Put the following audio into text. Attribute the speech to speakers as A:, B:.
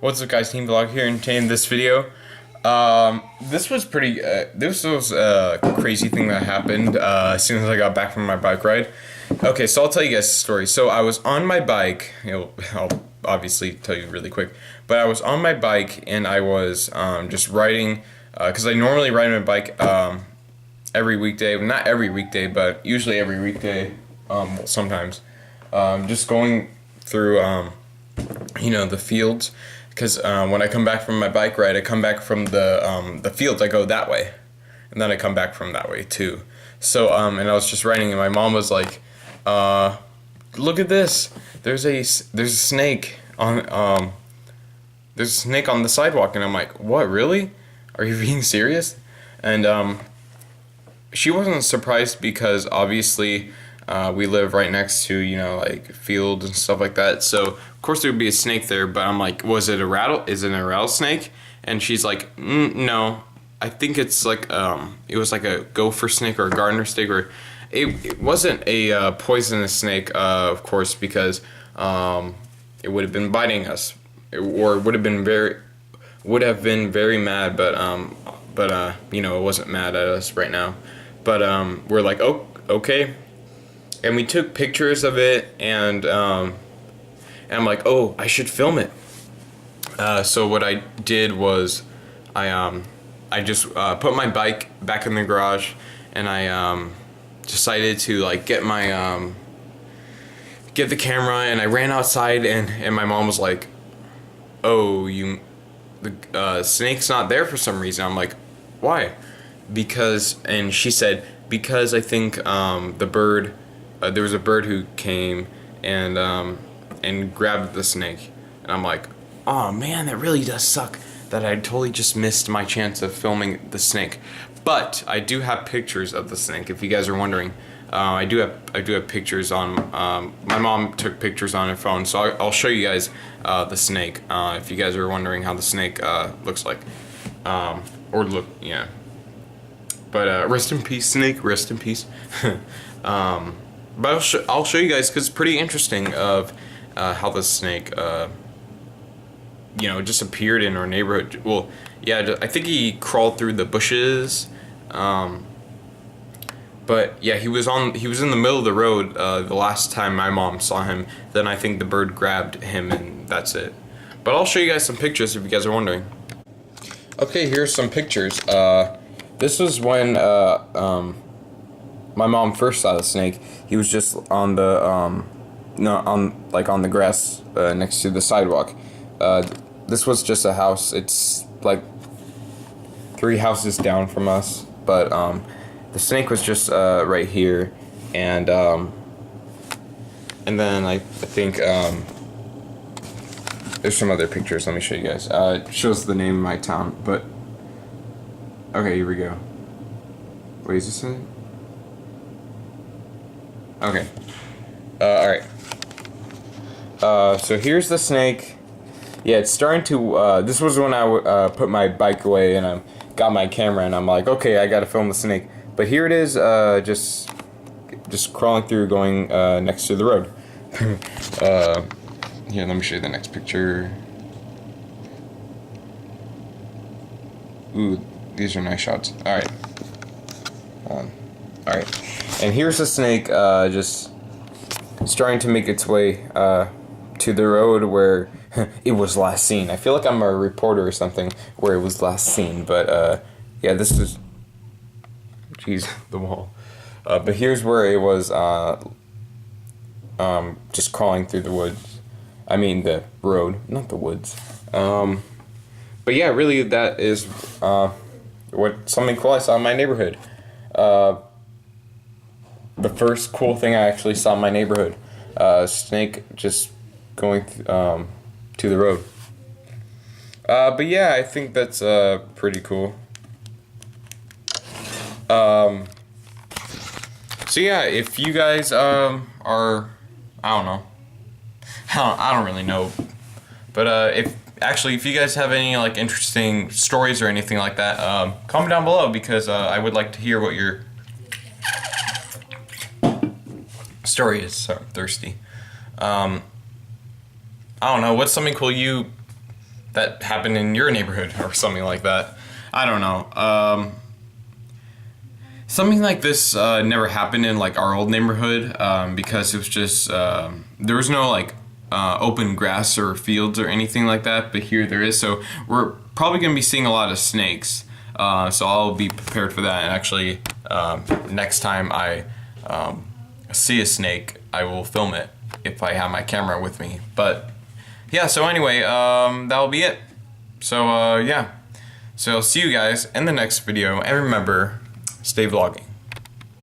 A: What's up, guys? Team Vlog here, and today in this video, this was pretty. This was a crazy thing that happened as soon as I got back from my bike ride. Okay, so I'll tell you guys a story. So I was on my bike. I'll obviously tell you really quick, but I was on my bike and I was just riding because I normally ride my bike every weekday. Well, not every weekday, but usually every weekday. Sometimes just going through the fields. Because when I come back from my bike ride, I come back from the fields. I go that way, and then I come back from that way too. So and I was just riding, and my mom was like, "Look at this! There's a snake on there's a snake on the sidewalk." And I'm like, "What? Really? Are you being serious?" And she wasn't surprised because obviously we live right next to like fields and stuff like that. So of course there would be a snake there. But I'm like, was it a Is it a rattlesnake? And she's like, no. I think it's like it was like a gopher snake or a gardener snake, or it wasn't a poisonous snake, of course, because it would have been biting us, or would have been very mad. But it wasn't mad at us right now. But we're like, oh, okay. And we took pictures of it, and I'm like, oh, I should film it. So what I did was I just put my bike back in the garage, and I decided to like get the camera, and I ran outside, and my mom was like, oh, the snake's not there for some reason. I'm like, why? And she said, because I think the bird, there was a bird who came and grabbed the snake. And I'm like, oh man, that really does suck that I totally just missed my chance of filming the snake. But I do have pictures of the snake, if you guys are wondering. I do have pictures on, my mom took pictures on her phone, so I'll show you guys the snake, if you guys are wondering how the snake looks like. Yeah. But rest in peace, snake, rest in peace. But I'll show you guys, because it's pretty interesting of how the snake just appeared in our neighborhood. Well, yeah, I think he crawled through the bushes. But yeah, he was in the middle of the road the last time my mom saw him. Then I think the bird grabbed him, and that's it. But I'll show you guys some pictures if you guys are wondering. Okay, here's some pictures. This was when my mom first saw the snake. He was just on the on the grass next to the sidewalk. This was just a house. It's like 3 houses down from us, but the snake was just right here, and then I think there's some other pictures. Let me show you guys. It shows the name of my town, but okay, here we go. Wait, is this it? Okay. Alright. So here's the snake. Yeah, it's starting to, this was when I put my bike away and I got my camera, and I'm like, okay, I gotta film the snake. But here it is, just crawling through, going next to the road. Here, let me show you the next picture. Ooh, these are nice shots. Alright. Alright. And here's the snake just starting to make its way to the road where it was last seen. I feel like I'm a reporter or something where it was last seen, but yeah, this is, jeez, the wall. But here's where it was just crawling through the woods. I mean the road, not the woods. But yeah, really that is something cool I saw in my neighborhood. The first cool thing I actually saw in my neighborhood. Snake just going to the road. But yeah, I think that's pretty cool. So yeah, if you guys are, I don't know. I don't really know. But if you guys have any like interesting stories or anything like that, comment down below, because I would like to hear what your story is. So I'm thirsty. I don't know, what's something cool you that happened in your neighborhood or something like that. I don't know. Something like this never happened in like our old neighborhood because it was just there was no like open grass or fields or anything like that. But here there is, so we're probably gonna be seeing a lot of snakes. So I'll be prepared for that. And actually, next time I see a snake, I will film it if I have my camera with me. But yeah, so anyway, that'll be it. So yeah, so I'll see you guys in the next video, and remember, stay vlogging.